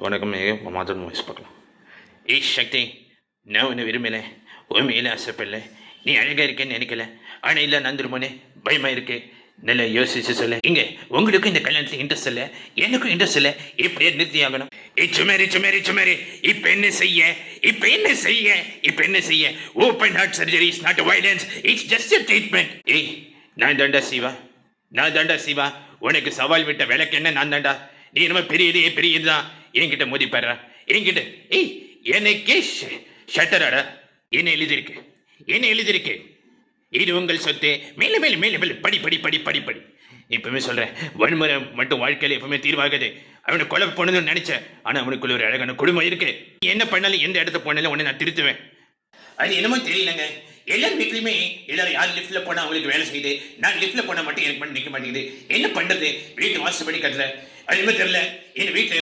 வணக்கமே Madhan voice பார்க்கலாம். ஏய் சக்தி, நான் உன்னை விரும்பலை, உன் மேலே ஆசைப்படல, நீ அழகாக இருக்கேன்னு நினைக்கல. ஆனால் இல்லை நந்துருமோனே, பயமாக இருக்கு. நல்லா யோசிச்சு சொல்ல. இங்கே உங்களுக்கும் இந்த கல்யாணத்தில் இன்ட்ரெஸ்ட் இல்லை, எனக்கும் இன்ட்ரெஸ்ட் இல்லை. இப்படியே நிறுத்தி ஆகணும். சுமாரி இப்போ என்ன செய்ய, இப்போ என்ன செய்ய? Open heart surgery is not violence, it's just a treatment. ஏய் நான் தாண்டா சிவா, உனக்கு சவால் விட்ட விளக்கு என்ன நான் தாண்டா. நீ நம்ம பெரியதுதான் என்கிட்ட மோதி பாடுறா. என்கிட்ட ஏய் எனக்கே ஷட்டராடா. என்ன எழுதிருக்கு? இது உங்கள் சொத்து. மேல படி. இப்பவுமே சொல்றேன், வன்முறை மட்டும் வாழ்க்கையில் எப்பவுமே தீர்வாகுது. அவனை கொலை போனதுன்னு நினைச்சேன், ஆனா அவனுக்குள்ள ஒரு அழகான குடும்பம் இருக்கு. என்ன பண்ணாலும் எந்த இடத்த போனாலும் உன்னை நான் திருத்துவேன். அது என்னமோ தெரியலங்க, எல்லாரும் வீட்லையுமே எல்லாரும் யார் லிஃப்ட்ல போனா அவங்களுக்கு வேலை செய்யுது, நான் லிஃப்ட்ல போனா மட்டும் எனக்கு பண்ணி நிற்க மாட்டேங்குது. என்ன பண்றது? வீட்டு வாசப்படி கட்டல, அது என்னமோ தெரியல. என் வீட்டுல